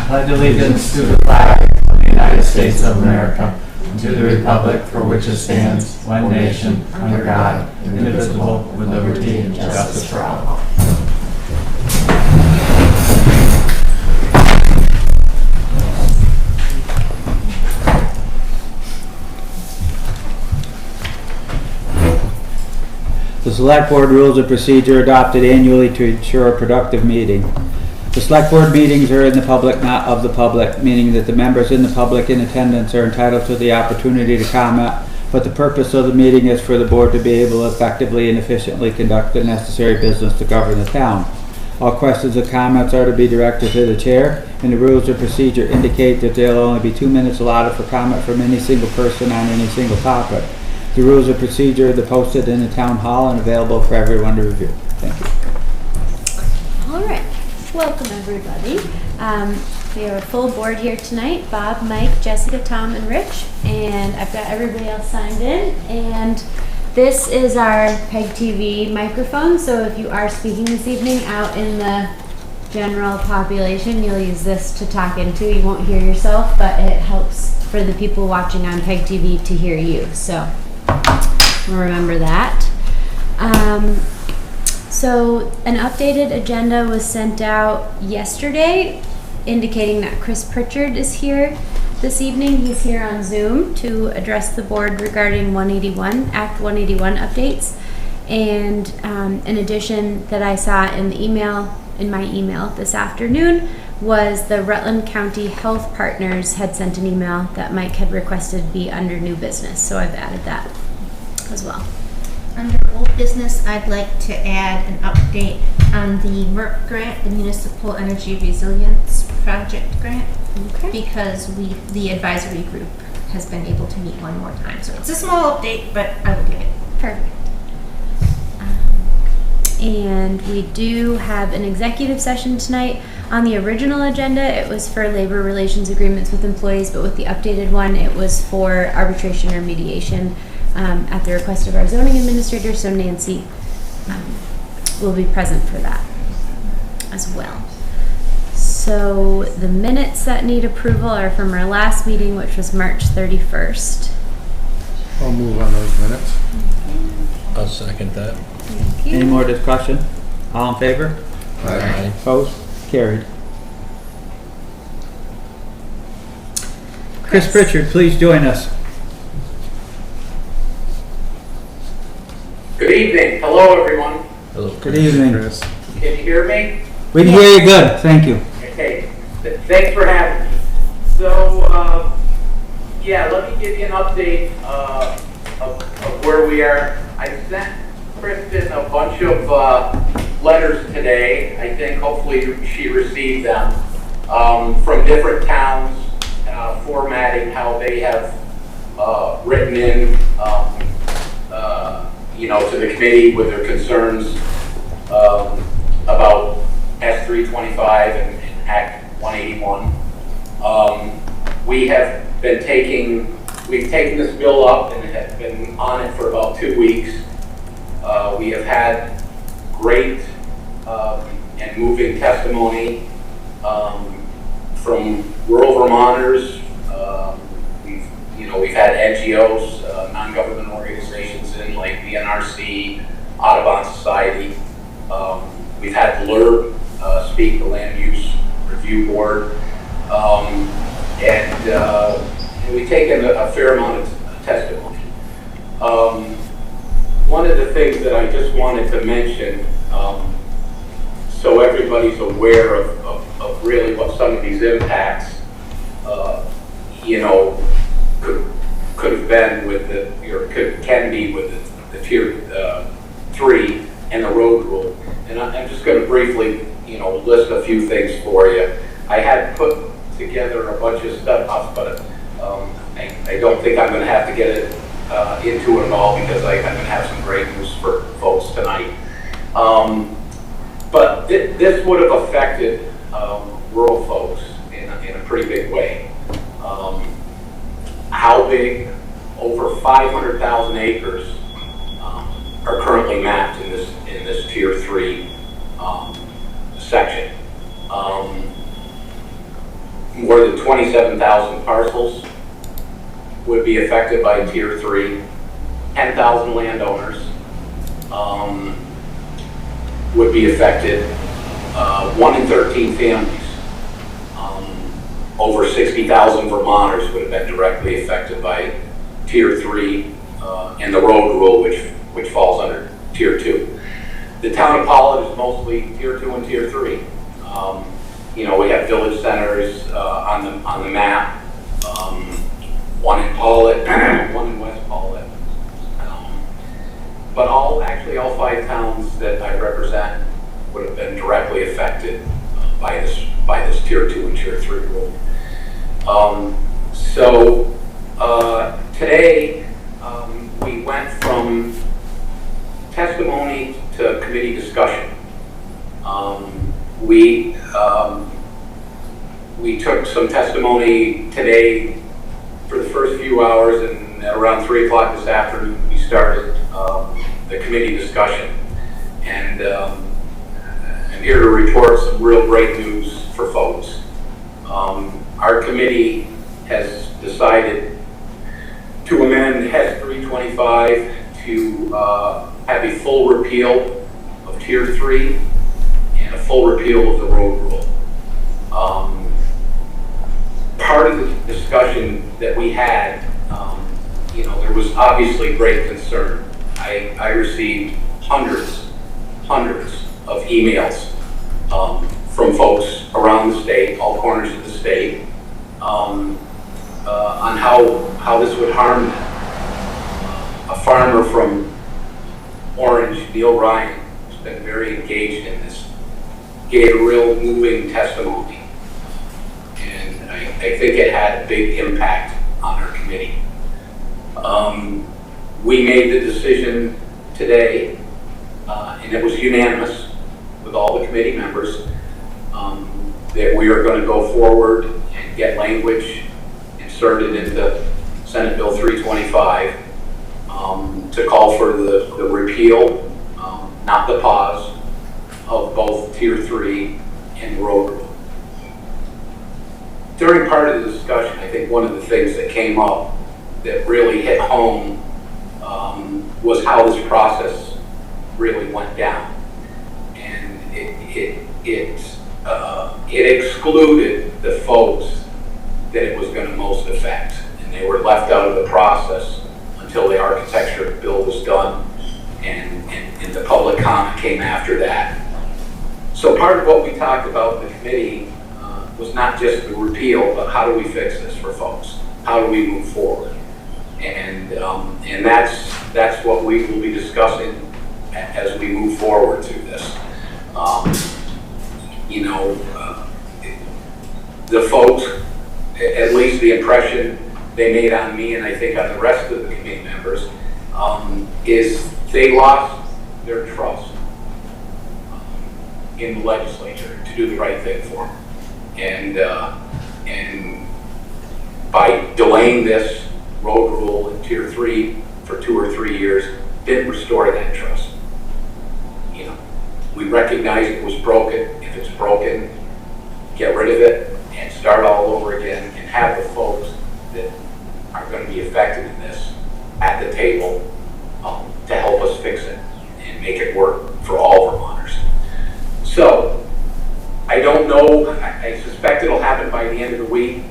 pledge allegiance to the flag of the United States of America and to the republic for which it stands, one nation, under God, indivisible, with liberty and justice for all. The Selectboard rules of procedure adopted annually to ensure a productive meeting. The Selectboard meetings are in the public, not of the public, meaning that the members in the public in attendance are entitled to the opportunity to comment, but the purpose of the meeting is for the board to be able to effectively and efficiently conduct the necessary business to govern the town. All questions and comments are to be directed to the chair, and the rules of procedure indicate that there will only be 2 minutes allotted for comment from any single person on any single topic. The rules of procedure are posted in the town hall and available for everyone to review. Thank you. All right, welcome everybody. We have a full board here tonight: Bob, Mike, Jessica, Tom, and Rich. And I've got everybody else signed in. And this is our PEG TV microphone. So if you are speaking this evening out in the general population, you'll use this to talk into. You won't hear yourself, but it helps for the people watching on PEG TV to hear you. So remember that. So an updated agenda was sent out yesterday indicating that Chris Pritchard is here this evening. He's here on Zoom to address the board regarding Act 181 updates. And in addition, that I saw in my email this afternoon was the Rutland County Health Partners had sent an email that Mike had requested be under new business. So I've added that as well. Under old business, I'd like to add an update on the MERP grant, the Municipal Energy Resilience Project grant, because the advisory group has been able to meet one more time. So it's a small update, but I will give it. Perfect. And we do have an executive session tonight. On the original agenda, it was for labor relations agreements with employees, but with the updated one, it was for arbitration or mediation at the request of our zoning administrator. So Nancy will be present for that as well. So the minutes that need approval are from our last meeting, which was March 31st. I'll move on those minutes. I'll second that. Thank you. Any more discussion? All in favor? Aye. Opposed? Carried. Chris Pritchard, please join us. Good evening. Hello, everyone. Hello. Good evening. Chris. Can you hear me? We can hear you good. Thank you. Okay. Thanks for having me. So, let me give you an update of where we are. I sent Kristen a bunch of letters today. I think hopefully she received them from different towns, formatting how they have written in to the committee with their concerns about S325 and Act 181. We've taken this bill up and have been on it for about 2 weeks. We have had great and moving testimony from rural Vermonters. We've had NGOs, non-government organizations in like the NRC, Audubon Society. We've had LURB speak, the Land Use Review Board, and we've taken a fair amount of testimony. One of the things that I just wanted to mention, so everybody's aware of really what some of these impacts, could have been with can be with the tier 3 and the road rule. And I'm just going to briefly, list a few things for you. I had put together a bunch of stuff, but I don't think I'm going to have to get it into it all because I'm going to have some great news for folks tonight. But this would have affected rural folks in a pretty big way. How big? Over 500,000 acres are currently mapped in this tier 3 section. more than 27,000 parcels would be affected by Tier 3. 10,000 landowners would be affected. 1 in 13 families. Over 60,000 Vermonters would have been directly affected by Tier 3 and the road rule, which falls under Tier 2. The town of Pawlet is mostly Tier 2 and Tier 3. You know, we have village centers on the map. One in Pawlet, one in West Pawlet. But all 5 towns that I represent would have been directly affected by this Tier 2 and Tier 3 rule. Today we went from testimony to committee discussion. We took some testimony today for the first few hours, and at around 3 o'clock this afternoon we started the committee discussion. And I'm here to report some real great news for folks. Our committee has decided to amend HES 325 to have a full repeal of Tier 3 and a full repeal of the road rule. Part of the discussion that we had, you know, there was obviously great concern. I received hundreds of emails from folks around the state, all corners of the state, on how this would harm them. A farmer from Orange, Neil Ryan, who's been very engaged in this, gave a real moving testimony. And I think it had a big impact on our committee. We made the decision today, and it was unanimous with all the committee members, that we are going to go forward and get language inserted into Senate Bill 325 to call for the repeal, not the pause, of both Tier 3 and the road rule. During part of the discussion, I think one of the things that came up that really hit home was how this process really went down. And it excluded the folks that it was going to most affect. And they were left out of the process until the architecture bill was done and the public comment came after that. So part of what we talked about in the committee was not just the repeal, but how do we fix this for folks? How do we move forward? And that's what we will be discussing as we move forward through this. You know, the folks, at least the impression they made on me, and I think on the rest of the committee members, is they lost their trust in the legislature to do the right thing for them. And by delaying this road rule in Tier 3 for 2 or 3 years, didn't restore that trust. You know, we recognize it was broken. If it's broken, get rid of it and start all over again and have the folks that are going to be affected in this at the table to help us fix it and make it work for all Vermonters. So, I don't know, I suspect it'll happen by the end of the week.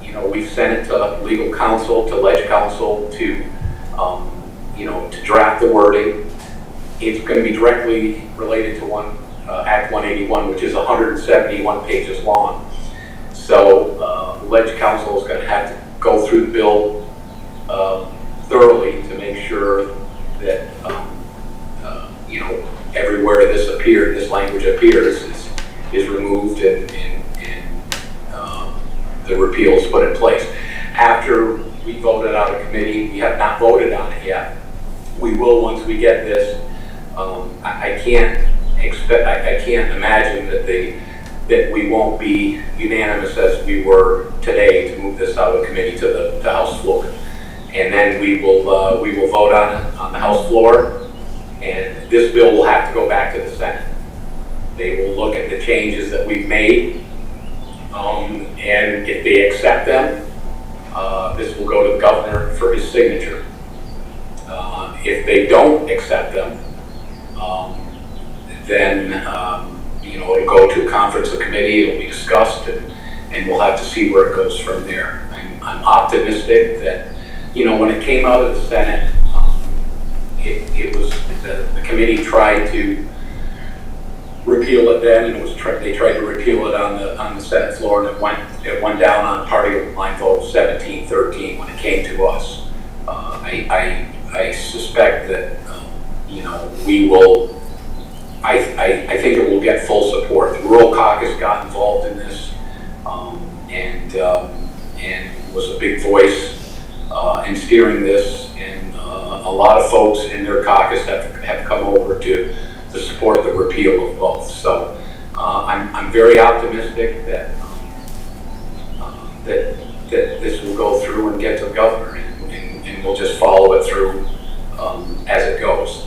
You know, we've sent it to legal counsel, to ledge counsel, to, you know, to draft the wording. It's going to be directly related to Act 181, which is 171 pages long. So, ledge counsel is going to have to go through the bill thoroughly to make sure that, you know, everywhere this language appears is removed and the repeal is put in place. After we voted out of committee, we have not voted on it yet. We will once we get this. I can't imagine that we won't be unanimous as we were today to move this out of committee to the House floor. And then we will vote on it on the House floor, and this bill will have to go back to the Senate. They will look at the changes that we've made And if they accept them, this will go to the governor for his signature. If they don't accept them, then it'll go to a conference of committee, it'll be discussed, and we'll have to see where it goes from there. I'm optimistic that, when it came out of the Senate, it was, the committee tried to repeal it then, and they tried to repeal it on the Senate floor, and it went down on a party line vote 17-13 when it came to us. I suspect that we will. I think it will get full support. The Rural Caucus got involved in this, and was a big voice in steering this, and a lot of folks in their caucus have come over to support the repeal of both. So I'm very optimistic that this will go through and get to the governor, and we'll just follow it through as it goes.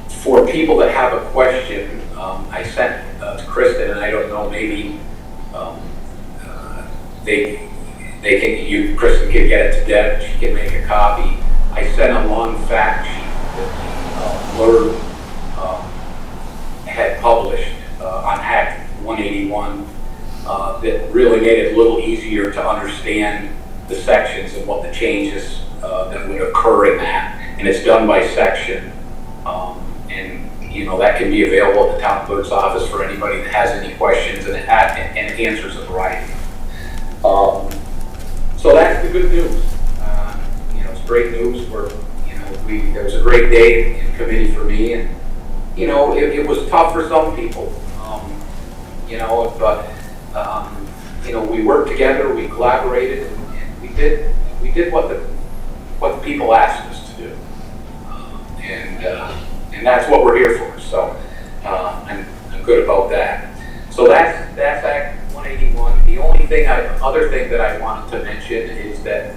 For people that have a question, I sent to Kristen, and I don't know, maybe Kristen can get it to Deb, she can make a copy. I sent a long fact sheet that Blurb had published on Act 181 that really made it a little easier to understand the sections and what the changes that would occur in that. And it's done by section. That can be available at the town clerk's office for anybody that has any questions, and it answers a variety. So that's the good news. It's great news. There was a great day in committee for me, and it was tough for some people. But we worked together, we collaborated, and we did what the people asked us to do, and that's what we're here for. So I'm good about that. So that's Act 181. The only other thing that I wanted to mention is that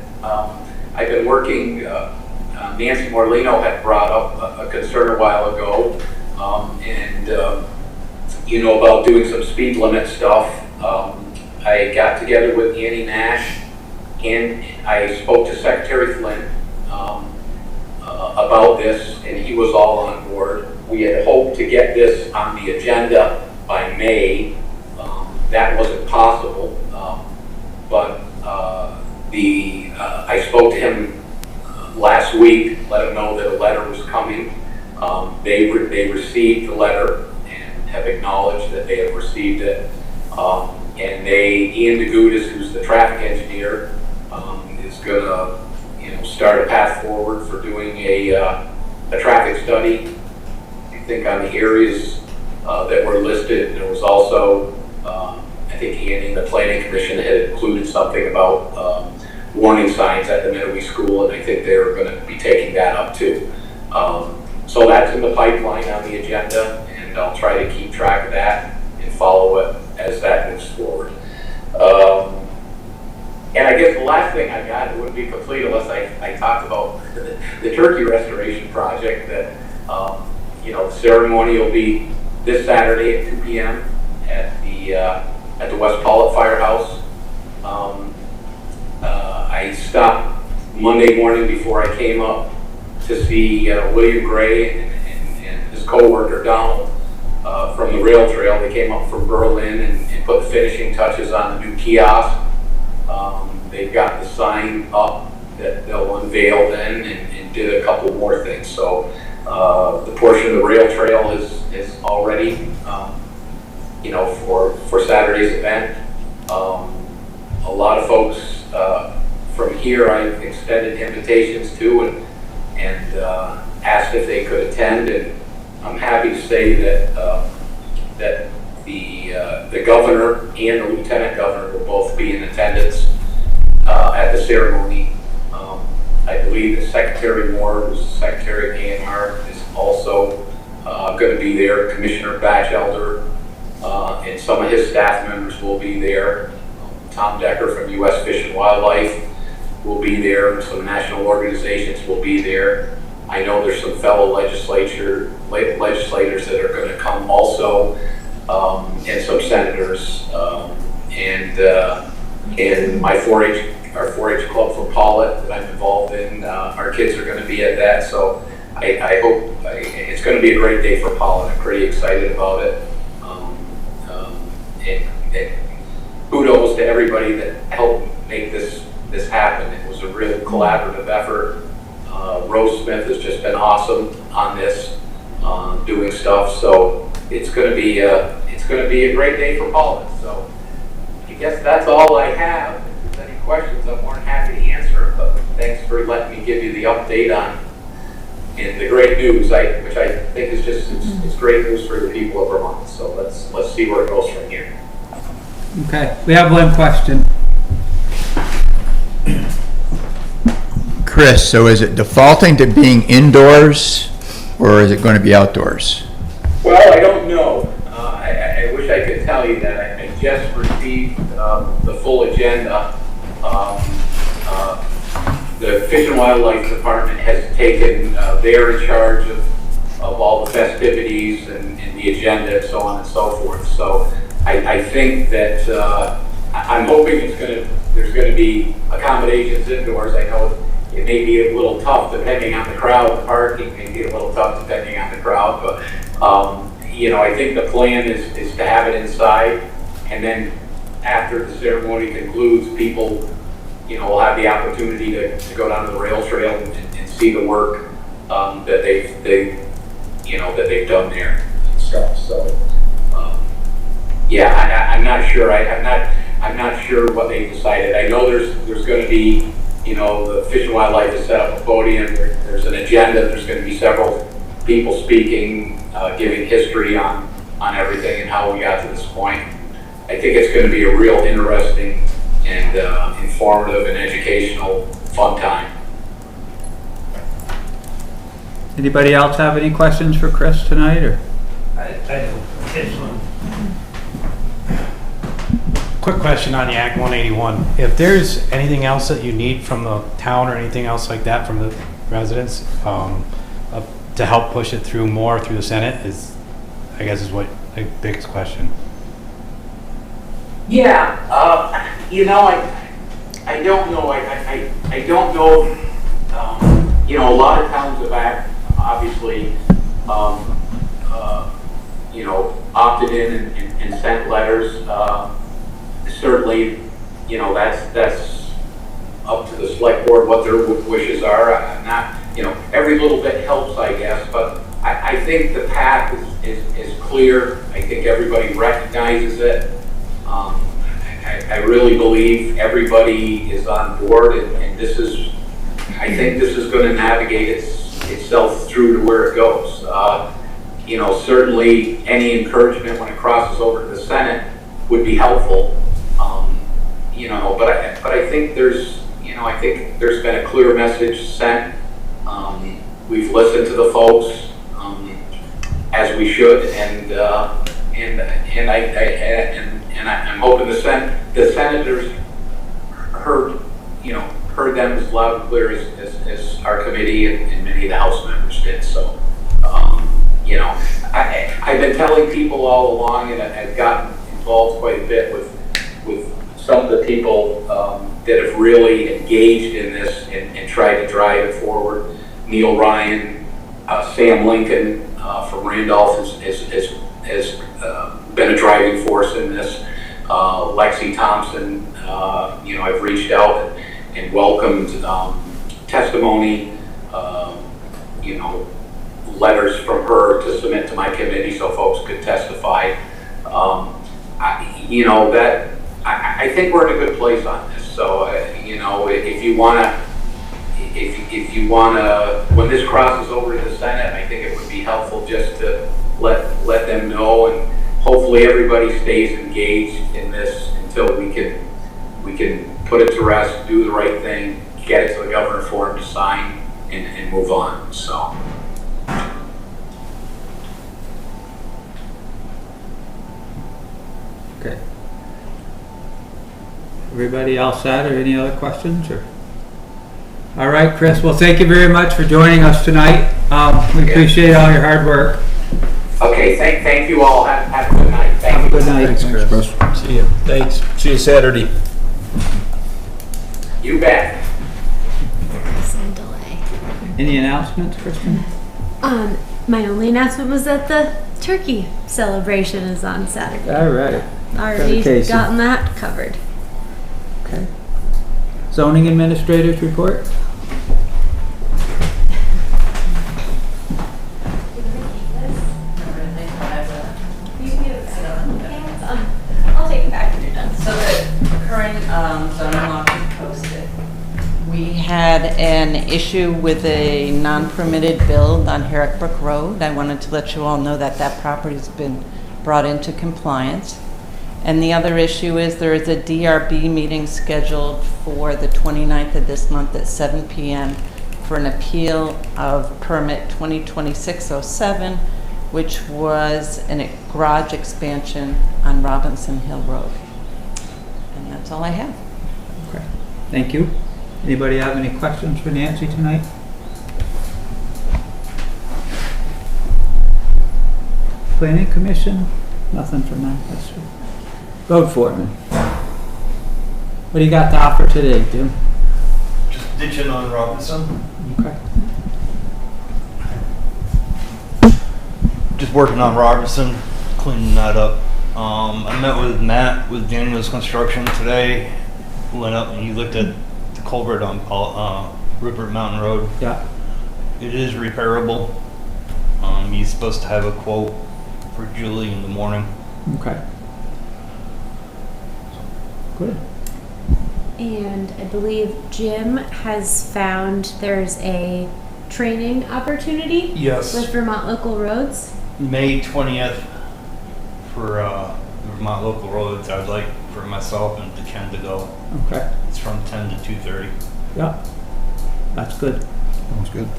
I've been working. Nancy Morlino had brought up a concern a while ago, about doing some speed limit stuff. I got together with Annie Nash, and I spoke to Secretary Flynn about this, and he was all on board. We had hoped to get this on the agenda by May. That wasn't possible, but I spoke to him last week, let him know that a letter was coming. They received the letter and have acknowledged that they have received it. And Ian DeGudis, who's the traffic engineer, is going to start a path forward for doing a traffic study. I think on the areas that were listed, there was also, I think Ian and the Planning Commission had included something about warning signs at the Meadowy School, and I think they were going to be taking that up too. So that's in the pipeline on the agenda, and I'll try to keep track of that and follow it as that moves forward. And I guess the last thing I got, it wouldn't be complete unless I talked about the turkey restoration project. That the ceremony will be this Saturday at 2 p.m. at the West Pawlet Firehouse. I stopped Monday morning before I came up to see William Gray and his co-worker Donald from the rail trail. They came up from Berlin and put the finishing touches on the new kiosk. They've got the sign up that they'll unveil then, and did a couple more things. So the portion of the rail trail is already, for Saturday's event. A lot of folks from here I've extended invitations to and asked if they could attend, and I'm happy to say that the governor and the lieutenant governor will both be in attendance at the ceremony. I believe that Secretary Moore, who's Secretary of A&R, is also going to be there. Commissioner Batchelder and some of his staff members will be there. Tom Decker from U.S. Fish and Wildlife will be there. Some national organizations will be there. I know there's some fellow legislators that are going to come also, and some senators. and my 4-H, our 4-H club for Pawlet that I'm involved in, our kids are going to be at that. So I hope it's going to be a great day for Pawlet. I'm pretty excited about it. And kudos to everybody that helped make this happen. It was a real collaborative effort. Rose Smith has just been awesome on this, doing stuff. So it's going to be a great day for Pawlet. So I guess that's all I have. If there's any questions, I'm more than happy to answer. But thanks for letting me give you the update on and the great news, which I think is just it's great news for the people of Vermont. So let's see where it goes from here. Okay, we have one question. Chris, so is it defaulting to being indoors, or is it going to be outdoors? Well, I don't know. I wish I could tell you that. I just received the full agenda. The Fish and Wildlife Department has taken, they're in charge of all the festivities and the agenda and so on and so forth. So I think that I'm hoping there's going to be accommodations indoors. I know it may be a little tough depending on the crowd. The parking may be a little tough depending on the crowd, but I think the plan is to have it inside, and then after the ceremony concludes, people will have the opportunity to go down to the rail trail and see the work that they've done there and stuff. So I'm not sure. I'm not sure what they decided. I know there's going to be, the Fish and Wildlife has set up a podium. There's an agenda. There's going to be several people speaking, giving history on everything and how we got to this point. I think it's going to be a real interesting and informative and educational, fun time. Anybody else have any questions for Chris tonight, or? I do. It's one. Quick question on the Act 181. If there's anything else that you need from the town or anything else like that from the residents to help push it through more through the Senate is what the biggest question. Yeah, I don't know. I don't know. A lot of towns have obviously, opted in and sent letters. Certainly, that's up to the select board what their wishes are. I'm not, every little bit helps, I guess, but I think the path is clear. I think everybody recognizes it. I really believe everybody is on board, and I think this is going to navigate itself through to where it goes. Certainly any encouragement when it crosses over to the Senate would be helpful. But I think there's been a clear message sent. We've listened to the folks as we should, and I'm hoping the senators heard them as loud and clear as our committee and many of the House members did. So, I've been telling people all along, and I've gotten involved quite a bit with some of the people that have really engaged in this and tried to drive it forward. Neil Ryan, Sam Lincoln from Randolph has been a driving force in this. Lexi Thompson, I've reached out and welcomed testimony, letters from her to submit to my committee so folks could testify. I think we're in a good place on this. So, if you wanna, when this crosses over to the Senate, I think it would be helpful just to let them know, and hopefully everybody stays engaged in this until we can put it to rest, do the right thing, get it to the governor for him to sign, and move on. So. Okay. Everybody else set, or any other questions? Or all right, Chris. Well, thank you very much for joining us tonight. We appreciate all your hard work. Okay, thank you all. Have a good night. Thank you. a good night. Thanks, Chris. See you. Thanks. See you Saturday. You bet. Some delay. Any announcements, Kristen? My only announcement was that the turkey celebration is on Saturday. All right. Already Casey. gotten that covered. Okay. Zoning administrators report? I'll take it back when you're done. So the current zoning law is posted. We had an issue with a non-permitted build on Herrick Brook Road. I wanted to let you all know that that property's been brought into compliance. And the other issue is there is a DRB meeting scheduled for the 29th of this month at 7 p.m. for an appeal of permit 2026-07, which was a garage expansion on Robinson Hill Road. And that's all I have. Okay. Thank you. Anybody have any questions for Nancy tonight? Planning Commission? Nothing from them. That's good. Road Foreman. What do you got to offer today, Jim? Just ditching on Robinson. Okay. Just working on Robinson, cleaning that up. I met with Matt with Daniel's Construction today. Went up and he looked at the culvert on Rupert Mountain Road. Yeah. It is repairable. He's supposed to have a quote for Julie in the morning. Okay. Good. And I believe Jim has found there's a training opportunity Yes. with Vermont Local Roads. May 20th for Vermont Local Roads. I'd like for myself and Ken to go. Okay. It's from 10 to 2:30. Yeah. That's good. Sounds good.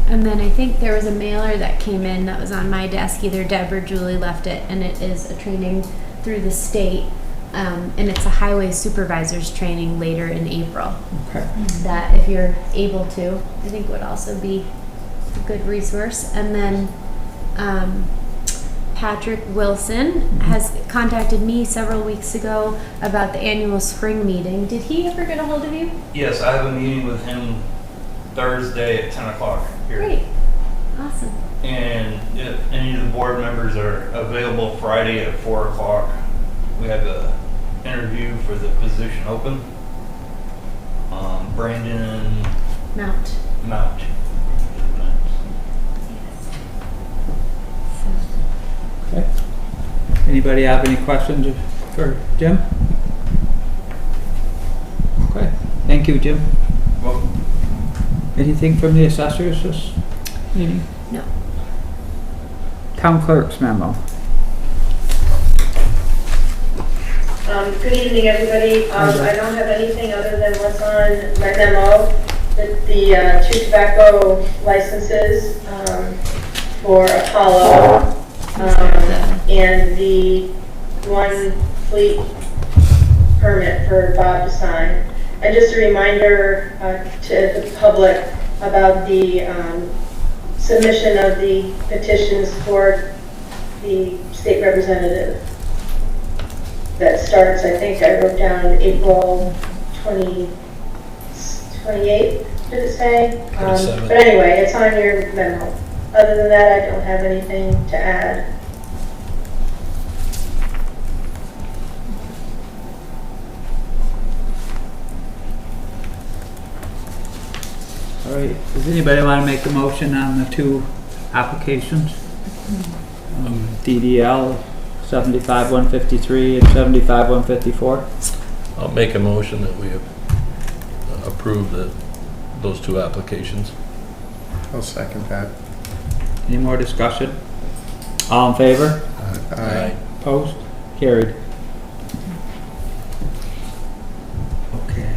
And then I think there was a mailer that came in that was on my desk. Either Deb or Julie left it, and it is a training through the state. And it's a highway supervisors training later in April. Okay. That if you're able to, I think would also be a good resource. And then Patrick Wilson has contacted me several weeks ago about the annual spring meeting. Did he ever get a hold of you? Yes, I have a meeting with him Thursday at 10 o'clock here. Great. Awesome. And if any of the board members are available Friday at 4 o'clock, we have a interview for the position open. Brandon Mount. Mount. Okay. Anybody have any questions for Jim? Okay. Thank you, Jim. Well, Anything from the assessors this meeting? No. Town clerk's memo. Good evening, everybody. I don't have anything other than what's on my memo, the 2 tobacco licenses for Apollo and the 1 fleet permit for Bob to sign. And just a reminder to the public about the submission of the petitions for the state representative. That starts, I think I wrote down April 28th, did it say? But anyway, it's on your memo. Other than that, I don't have anything to add. All right. Does anybody want to make a motion on the 2 applications? DDL 75-153 and 75-154? I'll make a motion that we approve those 2 applications. I'll second that. Any more discussion? All in favor? Aye. Opposed? Carried. Okay.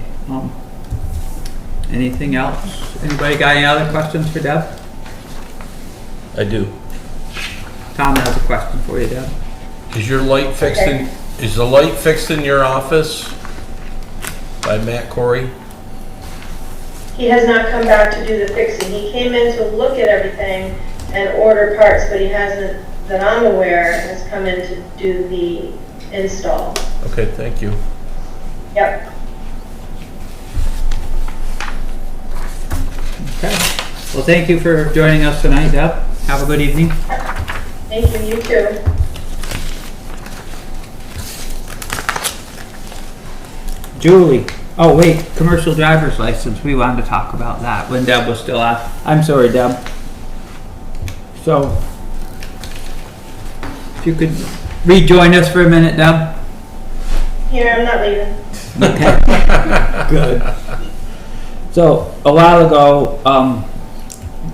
Anything else? Anybody got any other questions for Deb? I do. Tom has a question for you, Deb. Is your light fixed in, is the light fixed in your office by Matt Corey? He has not come back to do the fixing. He came in to look at everything and order parts, but he hasn't that I'm aware, has come in to do the install. Okay, thank you. Yep. Okay. Well, thank you for joining us tonight, Deb. Have a good evening. Thank you, you too. Julie. Oh, wait, commercial driver's license. We wanted to talk about that when Deb was still on. I'm sorry, Deb. So, if you could rejoin us for a minute, Deb. Here, I'm not leaving. Okay. Good. So, a while ago,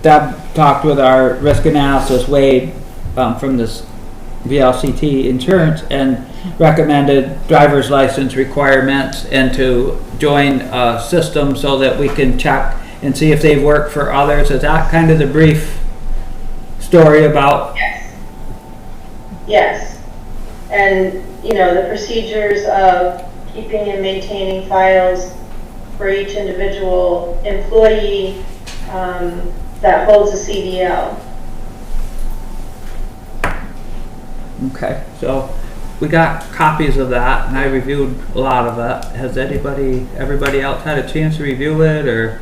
Deb talked with our risk analysis, Wade, from this VLCT insurance, and recommended driver's license requirements and to join a system so that we can check and see if they've worked for others. Is that kind of the brief story about? Yes. Yes. And, you know, the procedures of keeping and maintaining files for each individual employee that holds a CDL. Okay, so we got copies of that, and I reviewed a lot of it. Has everybody else had a chance to review it, or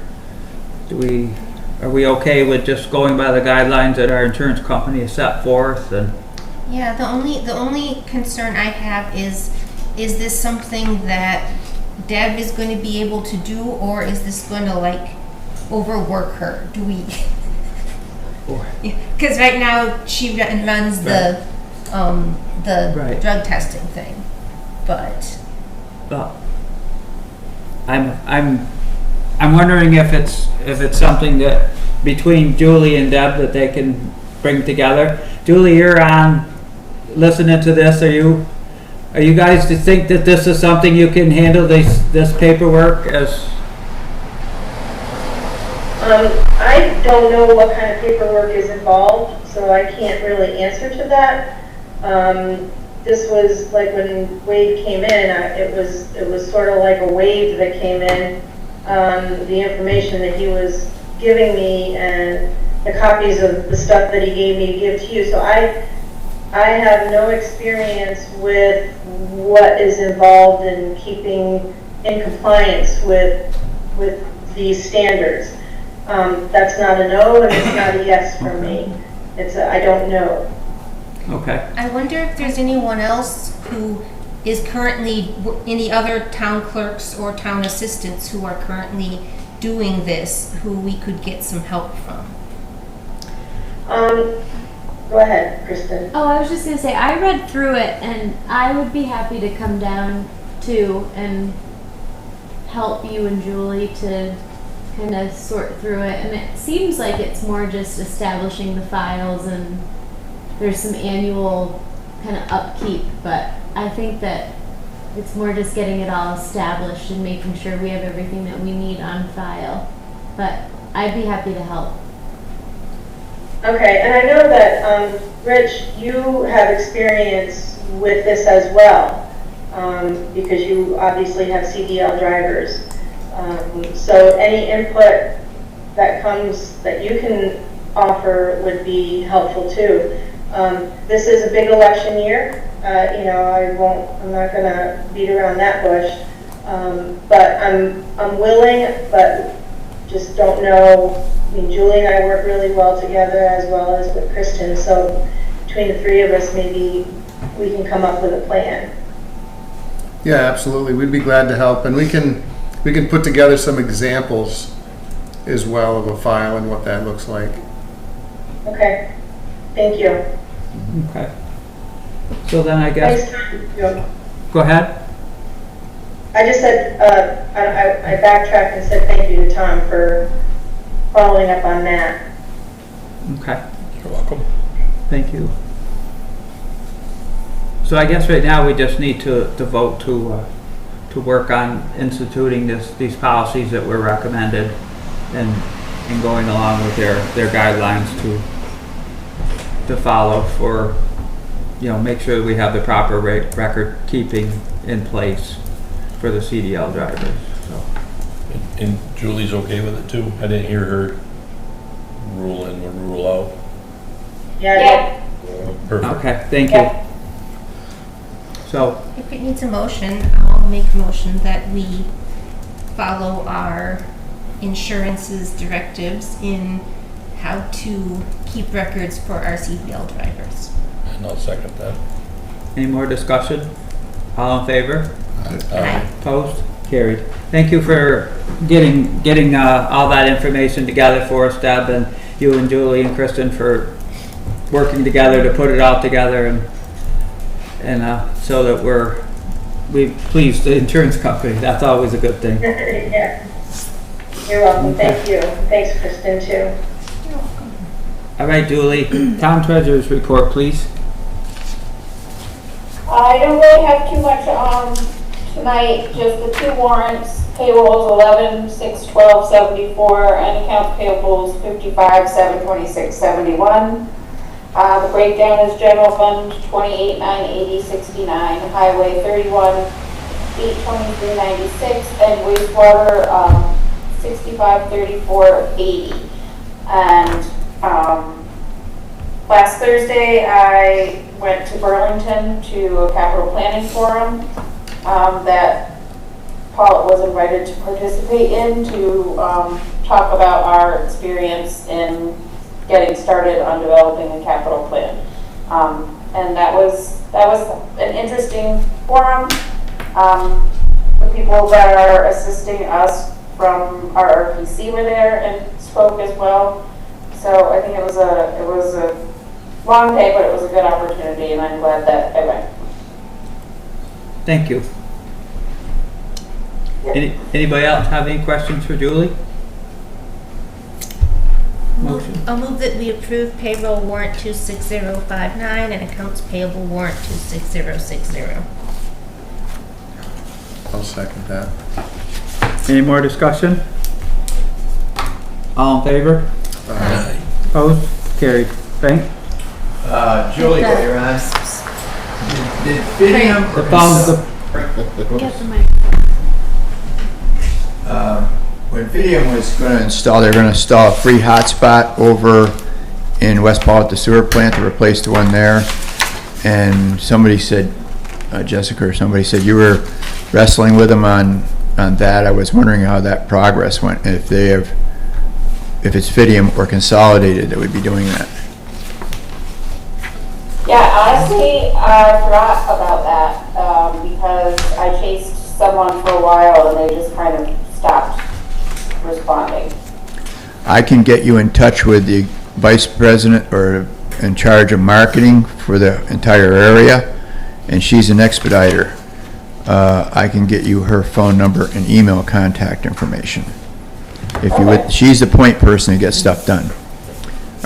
are we okay with just going by the guidelines that our insurance company has set forth? And Yeah, the only concern I have is this something that Deb is going to be able to do, or is this going to like overwork her? Do we? Because right now she runs the Right. drug testing thing, but I'm wondering if it's something that between Julie and Deb that they can bring together. Julie, you're on listening to this. Are you guys to think that this is something you can handle this paperwork as? I don't know what kind of paperwork is involved, so I can't really answer to that. This was like when Wade came in, it was sort of like a wave that came in, the information that he was giving me and the copies of the stuff that he gave me to give to you. So I have no experience with what is involved in keeping in compliance with these standards. That's not a no, and it's not a yes for me. It's a, I don't know. Okay. I wonder if there's anyone else who is currently, any other town clerks or town assistants who are currently doing this, who we could get some help from. Go ahead, Kristen. Oh, I was just gonna say, I read through it and I would be happy to come down too and help you and Julie to kind of sort through it. And it seems like it's more just establishing the files and there's some annual kind of upkeep, but I think that it's more just getting it all established and making sure we have everything that we need on file. But I'd be happy to help. Okay, and I know that, Rich, you have experience with this as well, because you obviously have CDL drivers. So any input that comes that you can offer would be helpful too. This is a big election year. I'm not gonna beat around that bush. But I'm willing, but just don't know. I mean, Julie and I work really well together, as well as with Kristen. So between the three of us, maybe we can come up with a plan. Yeah, absolutely. We'd be glad to help, and we can put together some examples as well of a file and what that looks like. Okay, thank you. Okay. So then I guess. Thanks, Tom. Go ahead. I just said, I backtracked and said thank you to Tom for following up on that. Okay. You're welcome. Thank you. So I guess right now we just need to vote to work on instituting these policies that were recommended and going along with their guidelines to follow for, make sure we have the proper record keeping in place for the CDL drivers. So. And Julie's okay with it too? I didn't hear her rule in or rule out. Yeah. Perfect. Okay, thank you. So, If it needs a motion, I'll make a motion that we follow our insurance's directives in how to keep records for our CDL drivers. And I'll second that. any more discussion? All in favor? Aye. Opposed? Carried. Thank you for getting all that information together for us, Deb, and you and Julie and Kristen for working together to put it all together and so that we please the insurance company. That's always a good thing. Yeah. You're welcome, thank you. Thanks, Kristen, too. All right, Julie, town treasurer's report, please. I don't really have too much tonight, just the two warrants, payrolls 11/6/12/74 and accounts payables 55/7/26/71. The breakdown is general fund 28,980.69, highway 31,823.96, and wastewater 65,34.80. And last Thursday I went to Burlington to a capital planning forum that Pawlet was invited to participate in to talk about our experience in getting started on developing a capital plan. And that was an interesting forum. The people that are assisting us from our RPC were there and spoke as well. So I think it was a long day, but it was a good opportunity, and I'm glad that I went. Thank you. Anybody else have any questions for Julie? Motion. I'll move that we approve payroll warrant 26059 and accounts payable warrant 26060. I'll second that. Any more discussion? All in favor? Aye. Opposed? Carried. Frank? Julie, while you're on, did Fidium, The phone, Get the mic. when Fidium was going to install, they're going to install a free hotspot over in West Pawlet, the sewer plant, to replace the one there. And somebody said, Jessica or somebody said you were wrestling with them on that. I was wondering how that progress went, if it's Fidium or Consolidated that would be doing that. Yeah, honestly, I forgot about that because I chased someone for a while and they just kind of stopped responding. I can get you in touch with the vice president or in charge of marketing for the entire area, and she's an expediter. I can get you her phone number and email contact information. If you would, she's the point person to get stuff done.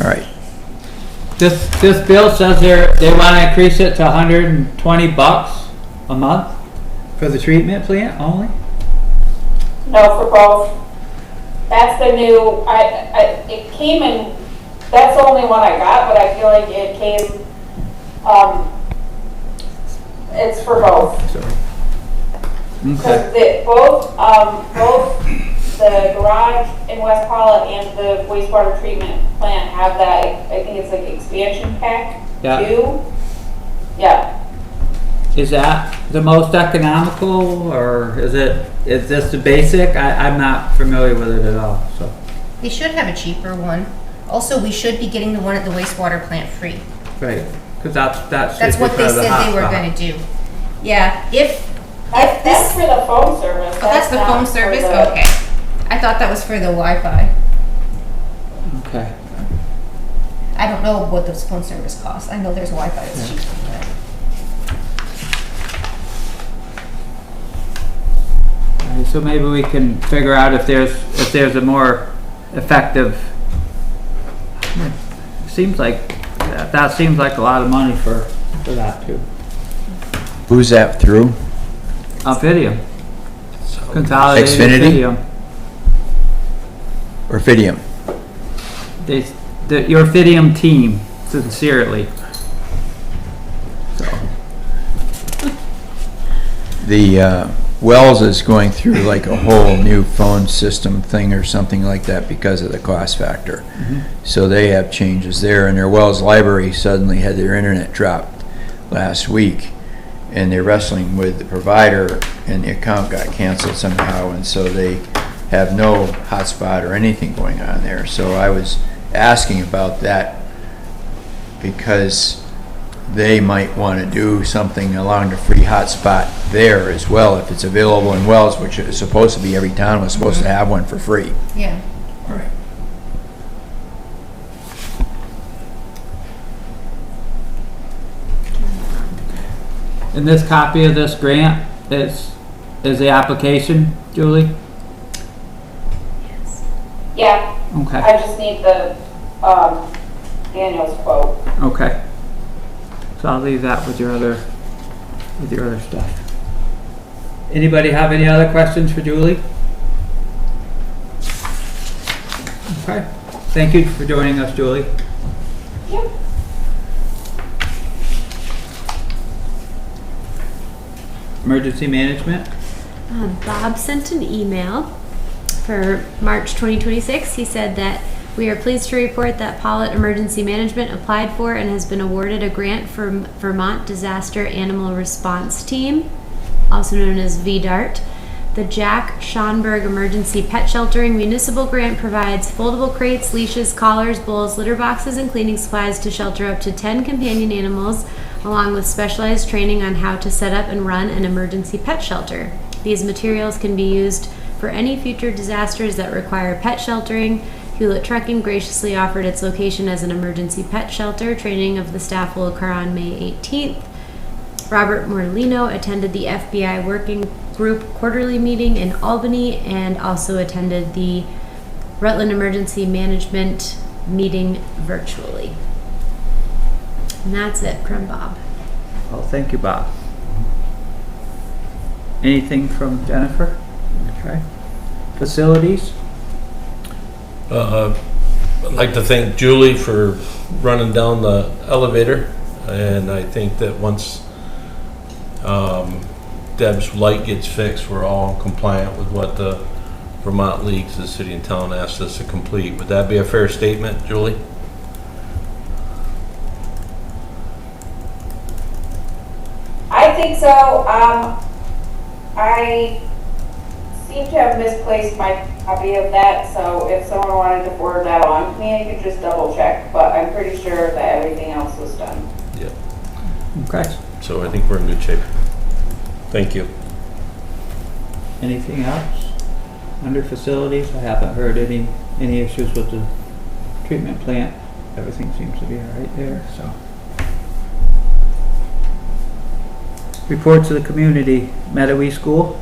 All right. this bill says they want to increase it to $120 a month for the treatment plant only? No, for both. That's the new, it came in, that's the only one I got, but I feel like it came, it's for both. Because both the garage in West Pawlet and the wastewater treatment plant have that, I think it's like expansion pack too. Yeah. Is that the most economical, or is this the basic? I'm not familiar with it at all, so. They should have a cheaper one. Also, we should be getting the one at the wastewater plant free. Right, because that's That's what they said they were going to do. Yeah, if That's this, for the phone service. oh, that's the not phone for service? the- Okay. I thought that was for the Wi-Fi. Okay. I don't know what those phone service costs. I know there's Wi-Fi that's cheaper, but. Alright, so maybe we can figure out if there's a more effective. Seems like that seems like a lot of money for that too. Who's that through? Fidium. Consolidated Xfinity? Fidium. Or Fidium? Your Fidium team, sincerely. So. Wells is going through like a whole new phone system thing or something like that because of the cost factor. So they have changes there, and their Wells library suddenly had their internet dropped last week, and they're wrestling with the provider, and the account got canceled somehow, and so they have no hotspot or anything going on there. So I was asking about that because they might want to do something along the free hotspot there as well, if it's available in Wells, which is supposed to be, every town was supposed to have one for free. Yeah. All right. And this copy of this grant is the application, Julie? Yeah, Okay, I just need the, Daniel's quote. okay. So I'll leave that with your other stuff. Anybody have any other questions for Julie? Okay, thank you for joining us, Julie. Yep. Emergency management? Bob sent an email for March 2026. He said that we are pleased to report that Pawlet Emergency Management applied for and has been awarded a grant from Vermont Disaster Animal Response Team, also known as VDART. The Jack Schonberg Emergency Pet Sheltering Municipal Grant provides foldable crates, leashes, collars, bowls, litter boxes, and cleaning supplies to shelter up to 10 companion animals, along with specialized training on how to set up and run an emergency pet shelter. These materials can be used for any future disasters that require pet sheltering. Hewlett Trucking graciously offered its location as an emergency pet shelter. Training of the staff will occur on May 18th. Robert Morlino attended the FBI Working Group quarterly meeting in Albany and also attended the Rutland Emergency Management meeting virtually. And that's it from Bob. Well, thank you, Bob. Anything from Jennifer? Okay. Facilities? I'd like to thank Julie for running down the elevator, and I think that once Deb's light gets fixed, we're all compliant with what the Vermont leagues, the city and town asked us to complete. Would that be a fair statement, Julie? I think so. I seem to have misplaced my copy of that, so if someone wanted to forward that on to me, I could just double check, but I'm pretty sure that everything else was done. Yep. Okay. So I think we're in good shape. Thank you. Anything else? Under facilities, I haven't heard any issues with the treatment plant. Everything seems to be all right there, so. Reports to the community, Meadowy School?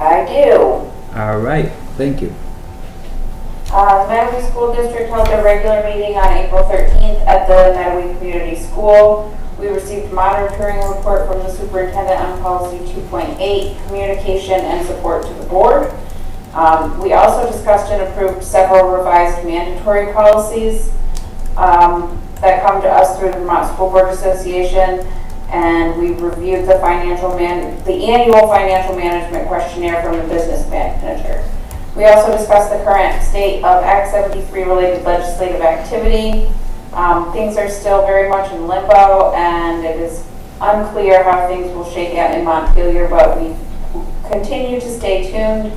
I do. All right, thank you. The Meadowy School District held their regular meeting on April 13th at the Meadowy Community School. We received a monitoring report from the superintendent on policy 2.8, communication and support to the board. We also discussed and approved several revised mandatory policies that come to us through the Vermont School Board Association, and we reviewed the annual financial management questionnaire from the business manager. We also discussed the current state of Act 73 related legislative activity. Things are still very much in limbo, and it is unclear how things will shake out in Montpelier, but we continue to stay tuned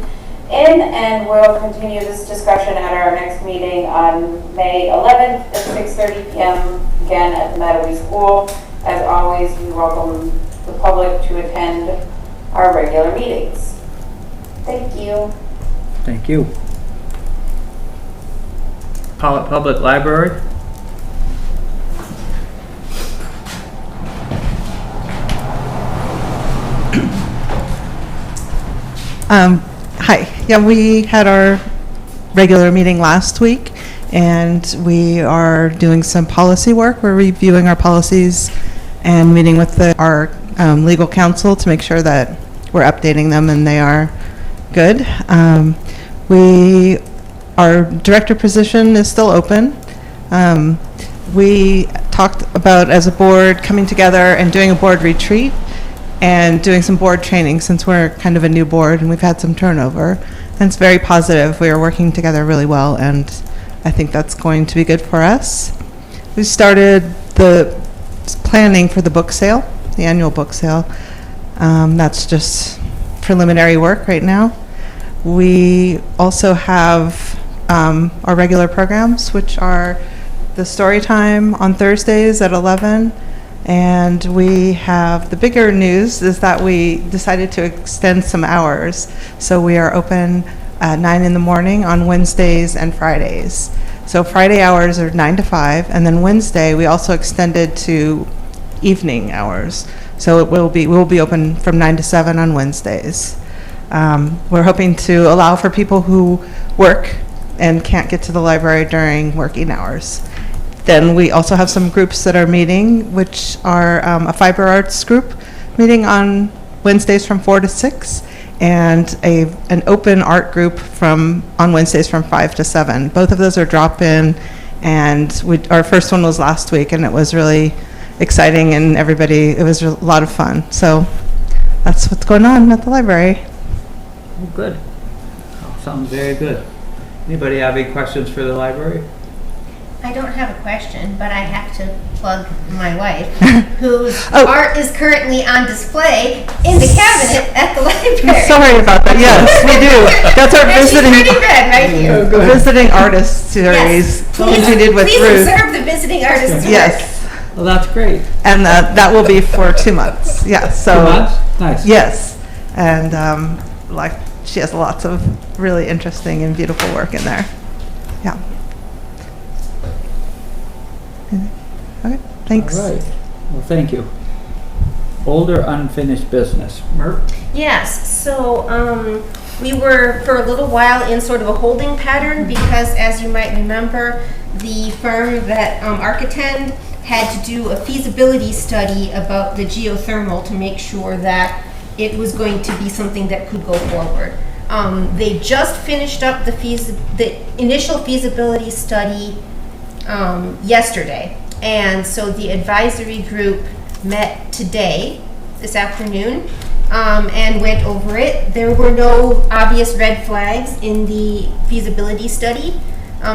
in, and we'll continue this discussion at our next meeting on May 11th at 6:30 p.m. again at the Meadowy School. As always, we welcome the public to attend our regular meetings. Thank you. Thank you. Pawlet Public Library? Hi. Yeah, we had our regular meeting last week, and we are doing some policy work. We're reviewing our policies and meeting with our legal counsel to make sure that we're updating them and they are good. Our director position is still open. We talked about, as a board, coming together and doing a board retreat and doing some board training since we're kind of a new board and we've had some turnover. And it's very positive. We are working together really well, and I think that's going to be good for us. We started the planning for the book sale, the annual book sale. That's just preliminary work right now. We also have our regular programs, which are the story time on Thursdays at 11. And we have, the bigger news is that we decided to extend some hours. So we are open at 9 in the morning on Wednesdays and Fridays. So Friday hours are 9 to 5, and then Wednesday we also extended to evening hours. So we'll be open from 9 to 7 on Wednesdays. We're hoping to allow for people who work and can't get to the library during working hours. Then we also have some groups that are meeting, which are a fiber arts group meeting on Wednesdays from 4 to 6, and an open art group on Wednesdays from 5 to 7. Both of those are drop-in, and our first one was last week, and it was really exciting, and it was a lot of fun. So that's what's going on at the library. Oh, good. Sounds very good. Anybody have any questions for the library? I don't have a question, but I have to plug my wife, whose art is currently on display in the cabinet at the library. Sorry about that. Yes, we do. That's our visiting. She's pretty red right here. Visiting artist series. Yes. We did with Please Ruth. observe the visiting artist's work. Yes. Well, that's great. And that will be for 2 months. Yes. So 2 months? Nice. Yes. And she has lots of really interesting and beautiful work in there. Yeah. Okay, thanks. All right. Well, thank you. Older unfinished business. Merv? Yes, so we were for a little while in sort of a holding pattern because, as you might remember, the firm that Architend had to do a feasibility study about the geothermal to make sure that it was going to be something that could go forward. They just finished up the initial feasibility study yesterday. And so the advisory group met today, this afternoon, and went over it. There were no obvious red flags in the feasibility study.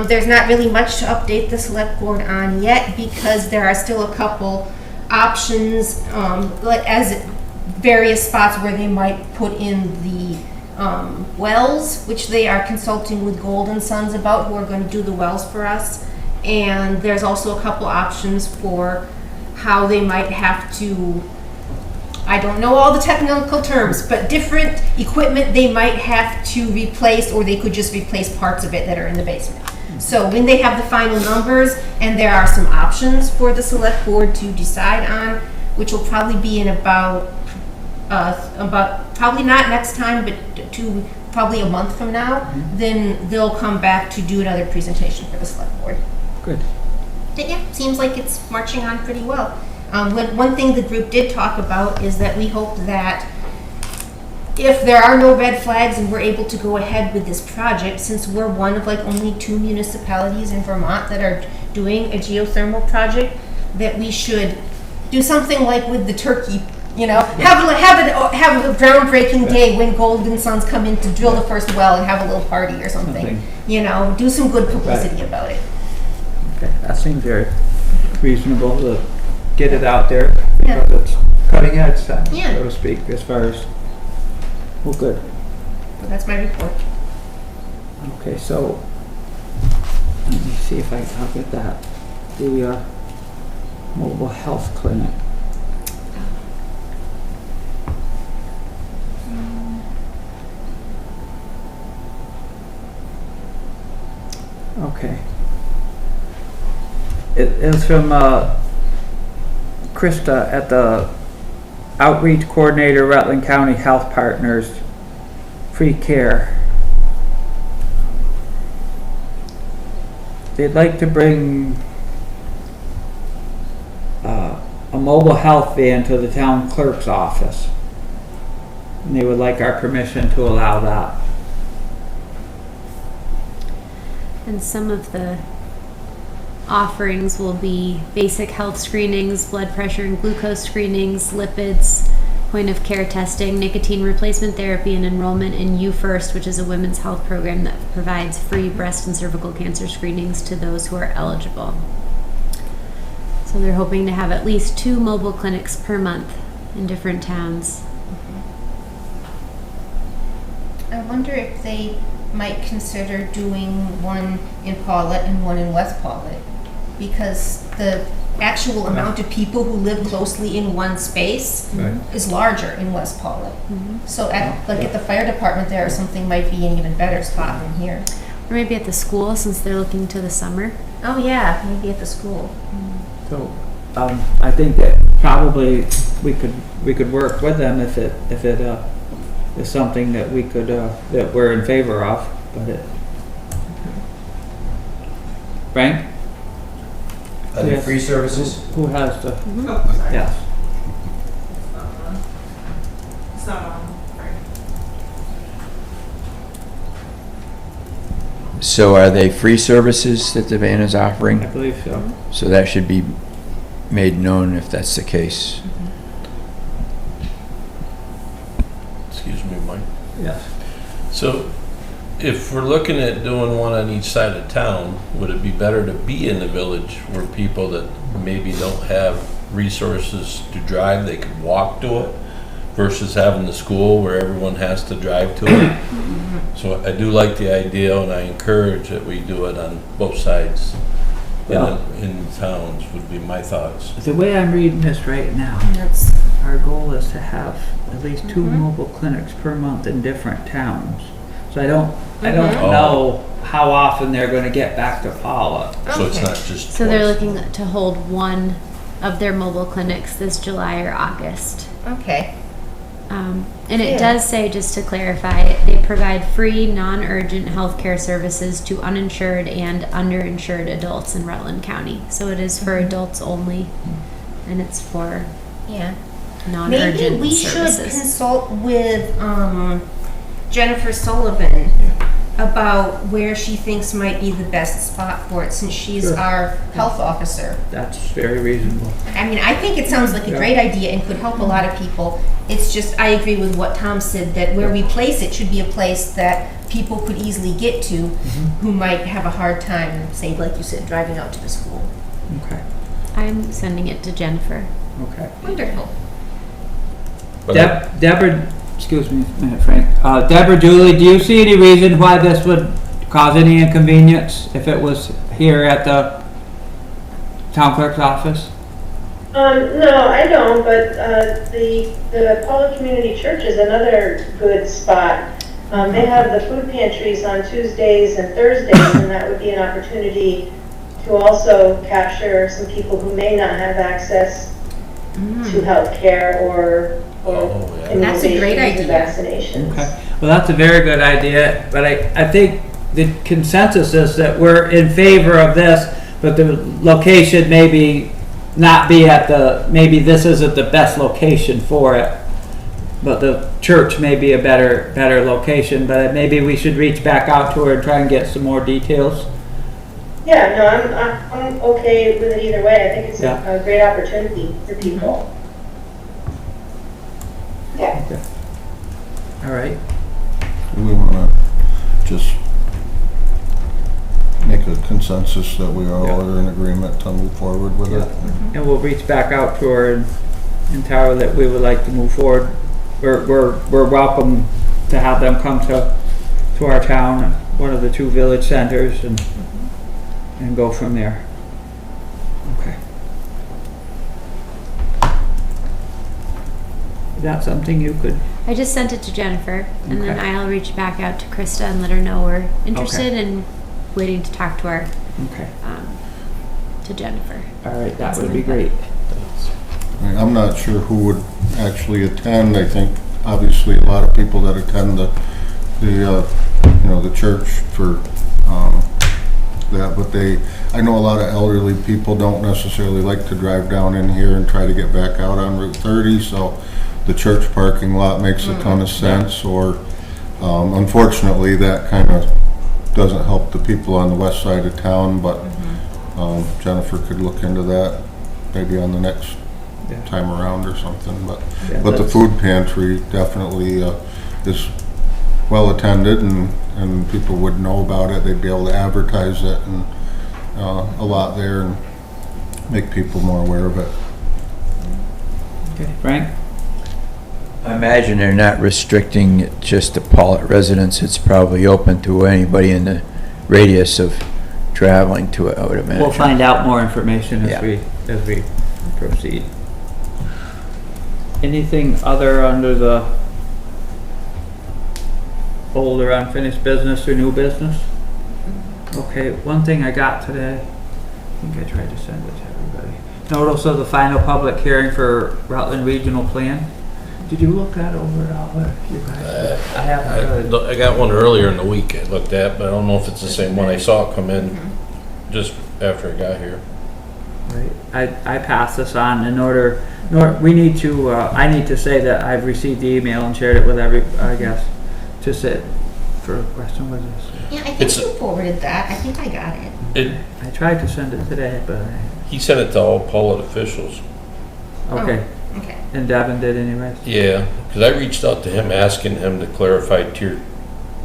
There's not really much to update the select board on yet because there are still a couple options as various spots where they might put in the wells, which they are consulting with Gold & Sons about, who are going to do the wells for us. And there's also a couple options for how they might have to, I don't know all the technical terms, but different equipment they might have to replace, or they could just replace parts of it that are in the basement. So when they have the final numbers, and there are some options for the select board to decide on, which will probably be in about probably not next time, but probably a month from now, then they'll come back to do another presentation for the select board. Good. But yeah, seems like it's marching on pretty well. One thing the group did talk about is that we hope that if there are no red flags and we're able to go ahead with this project, since we're one of like only 2 municipalities in Vermont that are doing a geothermal project, that we should do something like with the turkey, have a groundbreaking day when Gold & Sons come in to drill the first well and have a little party or something. Do some good publicity about it. Okay, that seems very reasonable to get it out there because it's cutting edge stuff, so to speak, as far as, well, good. Well, that's my report. Okay, so let me see if I'll get that. The mobile health clinic. Okay. It's from Krista at the Outreach Coordinator, Rutland County Health Partners, Free Care. They'd like to bring a mobile health van to the town clerk's office. And they would like our permission to allow that. And some of the offerings will be basic health screenings, blood pressure and glucose screenings, lipids, point of care testing, nicotine replacement therapy, and enrollment in You First, which is a women's health program that provides free breast and cervical cancer screenings to those who are eligible. So they're hoping to have at least 2 mobile clinics per month in different towns. I wonder if they might consider doing one in Pawlet and one in West Pawlet, because the actual amount of people who live closely in one space Right. is larger in West Pawlet. So at the fire department there or something might be an even better spot than here. Or maybe at the school, since they're looking to the summer. Oh yeah, maybe at the school. So, I think that probably we could work with them if it is something that we could, that we're in favor of, but it. Frank? Are there free services? Who has the? Oh, Yes. It's not on. So are they free services that the van is offering? I believe so. So that should be made known if that's the case. Excuse me, Mike. Yes. So if we're looking at doing one on each side of town, would it be better to be in the village where people that maybe don't have resources to drive, they could walk to it, versus having the school where everyone has to drive to it? So I do like the idea, and I encourage that we do it on both sides in towns, would be my thoughts. The way I'm reading this right now, our goal is to have at least 2 mobile clinics per month in different towns. So I don't know how often they're going to get back to Pawlet. So it's not just So they're twice. looking to hold one of their mobile clinics this July or August. Okay. And it Yeah. does say, just to clarify, they provide free, non-urgent healthcare services to uninsured and underinsured adults in Rutland County. So it is for adults only, and it's for Yeah. non-urgent Maybe we services. should consult with Jennifer Sullivan about where she thinks might be the best spot for it, since she's Sure. our health officer. That's very reasonable. I mean, I think it sounds like a great idea and could help a lot of people. It's just, I agree with what Tom said, that where we place it should be a place that people could easily get to who might have a hard time, say, like you said, driving out to the school. Okay. I'm sending it to Jennifer. Okay. Wonderful. But Deborah, excuse me a minute, Frank. Deborah Dooley, do you see any reason why this would cause any inconvenience if it was here at the town clerk's office? No, I don't, but the Pawlet Community Church is another good spot. They have the food pantries on Tuesdays and Thursdays, and that would be an opportunity to also capture some people who may not have access to health care or That's a great immunizations or idea. vaccinations. Okay. Well, that's a very good idea, but I think the consensus is that we're in favor of this, but the location maybe not be at maybe this isn't the best location for it, but the church may be a better location, but maybe we should reach back out to her and try and get some more details. Yeah, no, I'm okay with it either way. I think it's Yeah. a great opportunity for people. Yeah. Okay. All right. We want to just make a consensus that we all are in agreement to move forward with it. And we'll reach back out to her and tell her that we would like to move forward. We're welcome to have them come to our town, one of the 2 village centers, and go from there. Okay. Is that something you could? I just sent it to Jennifer, and then Okay. I'll reach back out to Krista and let her know we're interested and waiting to talk to her, Okay. to Jennifer. All right, that would be great. I'm not sure who would actually attend. I think obviously a lot of people that attend the church for that, but I know a lot of elderly people don't necessarily like to drive down in here and try to get back out on Route 30, so the church parking lot makes a ton of sense, or unfortunately that kind of doesn't help the people on the west side of town, but Jennifer could look into that maybe on the next time around or something, but Yeah, the that's- food pantry definitely is well attended, and people would know about it. They'd be able to advertise it and a lot there and make people more aware of it. Okay, Frank? I imagine they're not restricting it just to Pawlet residents. It's probably open to anybody in the radius of traveling to it, I would imagine. We'll find out more information Yeah. as we proceed. Anything other under the old or unfinished business or new business? Okay, one thing I got today, I think I tried to send it to everybody. Notice of the final public hearing for Rutland Regional Plan. Did you look that over at all? You guys? I haven't really. I got one earlier in the week I looked at, but I don't know if it's the same one. I saw it come in just after I got here. Right. I passed this on in order, we need to, I need to say that I've received the email and shared it with I guess, to sit for a question with this. Yeah, I think It's- you forwarded that. I think I got it. I tried to send it today, but He sent it to all Pawlet officials. okay. Okay. And Devin did anyways? Yeah, because I reached out to him asking him to clarify tier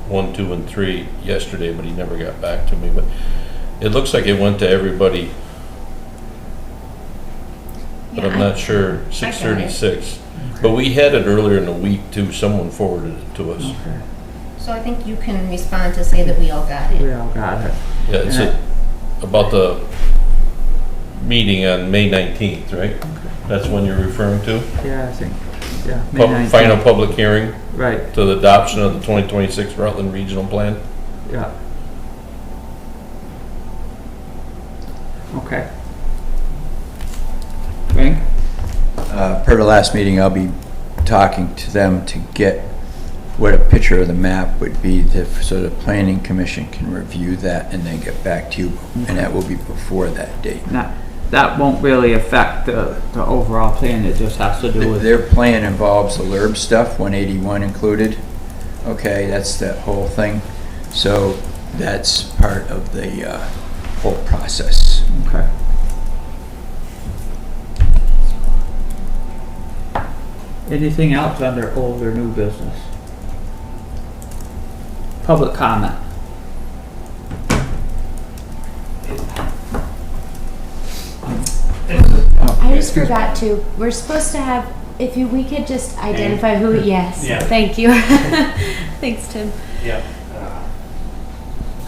1, 2, and 3 yesterday, but he never got back to me. But it looks like it went to everybody, but Yeah, I'm not sure. I 636. But we had it earlier in the week too. Someone forwarded it to us. Okay. So I think you can respond to say that we all got it. We all got it. Yeah, it's about the meeting on May 19th, right? That's when you're referring to? Yeah, I think, yeah. May 19th. Final public hearing Right, to the adoption of the 2026 Rutland Regional Plan. yeah. Okay. Frank? Per the last meeting, I'll be talking to them to get what a picture of the map would be, so the planning commission can review that and then get back to you, and that will be before that date. Not, that won't really affect the overall plan, it just has to do with. Their plan involves the LURB stuff, 181 included. Okay, that's that whole thing. So that's part of the whole process. Okay. Anything else under old or new business? Public comment. I just forgot to, we're supposed to have, we could just identify who, yes, Yeah. thank you. Thanks, Tim. Yeah.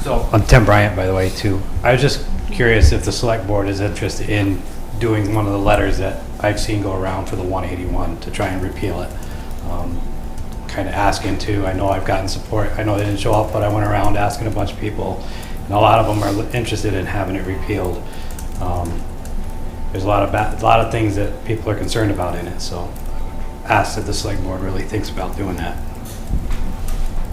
So, I'm Tim Bryant, by the way, too. I was just curious if the select board is interested in doing one of the letters that I've seen go around for the 181 to try and repeal it. Kind of asking to, I know I've gotten support, I know they didn't show up, but I went around asking a bunch of people, and a lot of them are interested in having it repealed. There's a lot of things that people are concerned about in it, so ask if the select board really thinks about doing that.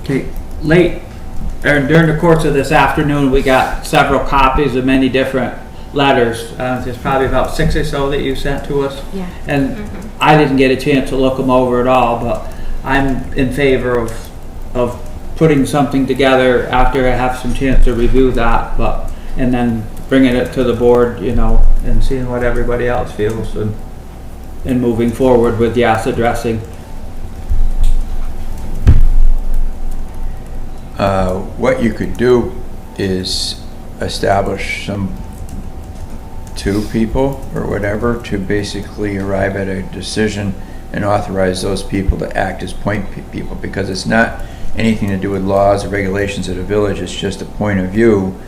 Okay, during the course of this afternoon, we got several copies of many different letters. There's probably about 6 or so that you sent to us. Yeah. And I didn't get a chance to look them over at all, but I'm in favor of putting something together after I have some chance to review that, and then bringing it to the board, and seeing what everybody else feels, and moving forward with addressing. What you could do is establish two people or whatever to basically arrive at a decision and authorize those people to act as point people, because it's not anything to do with laws or regulations of the village. It's just a point of view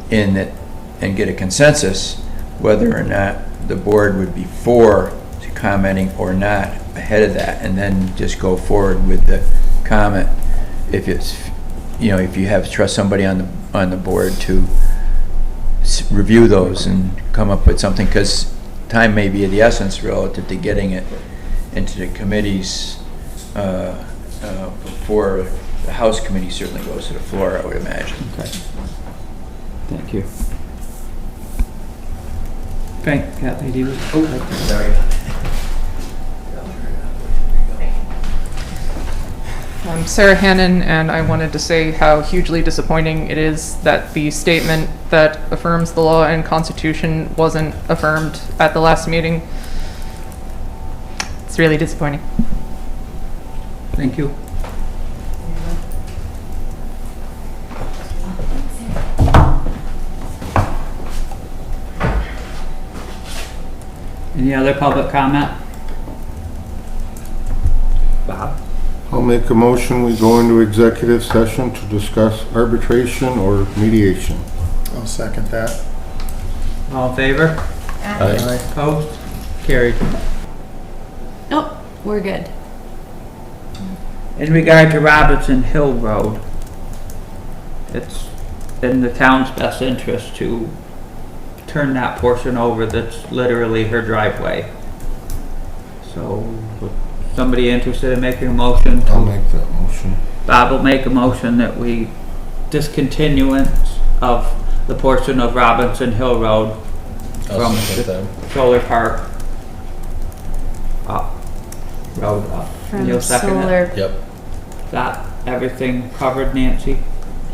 in that, and get a consensus whether or not the board would be for commenting or not ahead of that, and then just go forward with the comment. If it's, if you trust somebody on the board to review those and come up with something, because time may be of the essence relative to getting it into the committees before the House committee certainly goes to the floor, I would imagine. Okay. Thank you. Frank, got lady. Sorry. I'm Sarah Hannon, and I wanted to say how hugely disappointing it is that the statement that affirms the law and Constitution wasn't affirmed at the last meeting. It's really disappointing. Thank you. Any other public comment? Bob? I'll make a motion, we go into executive session to discuss arbitration or mediation. I'll second that. All in favor? Aye. Opposed? Carried. Nope, we're good. In regard to Robinson Hill Road, it's in the town's best interest to turn that portion over that's literally her driveway. So, somebody interested in making a motion? I'll make that motion. Bob will make a motion that we discontinuance of the portion of Robinson Hill Road I'll from second the that. Solar Park up, road up. From You'll second it? solar. Yep. Got everything covered, Nancy?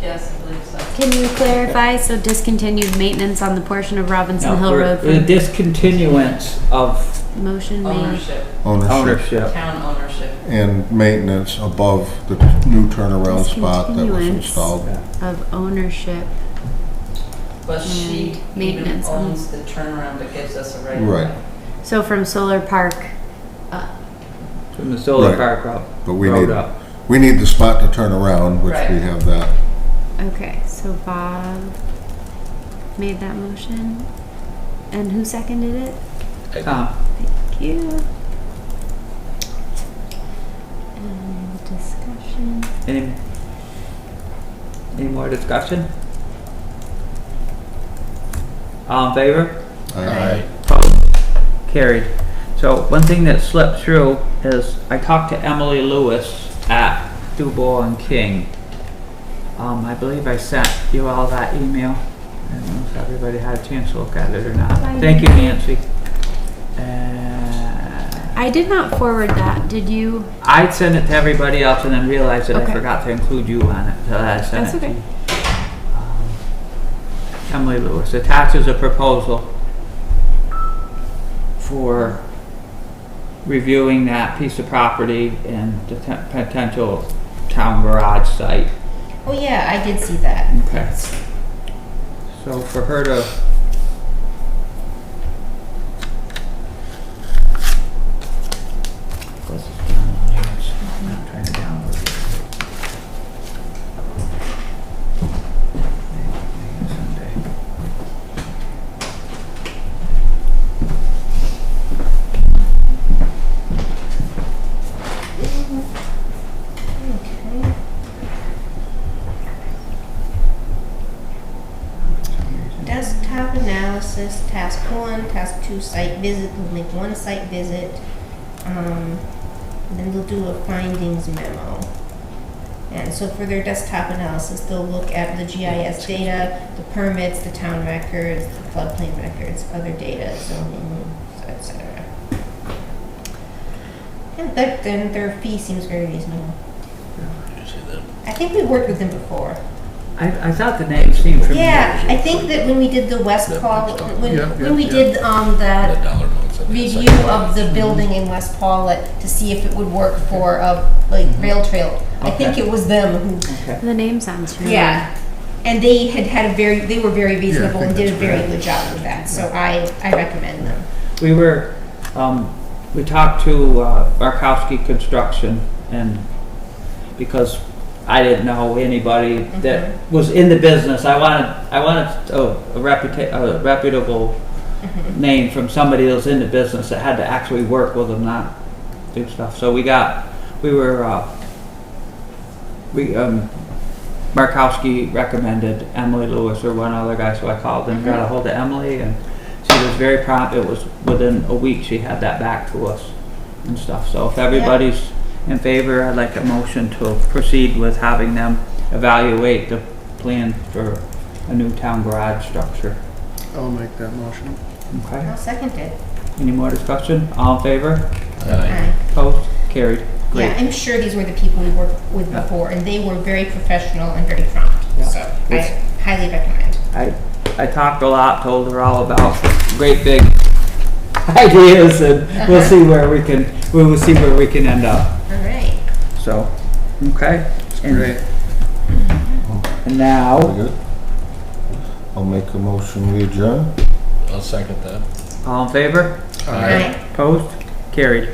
Yes, I believe so. Can you clarify? So discontinued maintenance on the portion of Robinson Hill Road The from discontinuance of motion made. Ownership, ownership. town ownership. And maintenance above the new turnaround spot that was Discontinuance installed. of ownership. But she And maintenance even on- owns the turnaround that gives us a right of Right. way. So from Solar Park up. From the solar Right. park up, But we road need, up. we need the spot to turn around, which we Right. have that. Okay, so Bob made that motion. And who seconded it? Tom? Thank you. And discussion. Any more discussion? All in favor? Aye. Carried. So one thing that slipped through is I talked to Emily Lewis at Dubois and King. I believe I sent you all that email. I don't know if everybody had a chance to look at it or not. Thank you, Nancy. I did not forward that. Did you? I'd sent it to everybody else and then realized that Okay. I forgot to include you on it, so I sent That's it to okay. you. Emily Lewis attaches a proposal for reviewing that piece of property and the potential town garage site. Oh, yeah, I did see that. Okay. So for her to I'm not trying to download it. Maybe someday. Okay. Desktop analysis, task 1, task 2, site visit, we'll make 1 site visit. Then they'll do a findings memo. And so for their desktop analysis, they'll look at the GIS data, the permits, the town records, the floodplain records, other data, zoning, etc. And then their fee seems very reasonable. I think we worked with them before. I thought the name seemed familiar. Yeah, I think that when we did the West Paulet, when we yeah. did That the dollar amounts. review of the building in West Paulet to see if it would work for a rail trail, I think Okay. it was them who. Okay. The name sounds familiar. Yeah, and they they were very reasonable I and think did a that's very great. good job with that. So I recommend them. We were, we talked to Barkowski Construction, and because I didn't know anybody that was in the business, I wanted a reputable name from somebody that was in the business that had to actually work with them, not do stuff. So Barkowski recommended Emily Lewis or one other guy, so I called and got a hold of Emily, and she was very prompt. It was within a week she had that back to us and stuff. So if everybody's in favor, I'd like a motion to proceed with having them evaluate the plan for a new town garage structure. I'll make that motion. Okay. I'll second it. Any more discussion? All in favor? Aye. Opposed? Carried. Yeah, Great. I'm sure these were the people we worked with before, and they were very professional and very prompt. Yeah. So I highly recommend. I talked a lot, told her all about great big ideas, and we'll see where we can, end up. All right. So, okay. And- Great. And now, Very good. I'll make a motion, we adjourn. I'll second that. all in favor? All right. Opposed? Carried.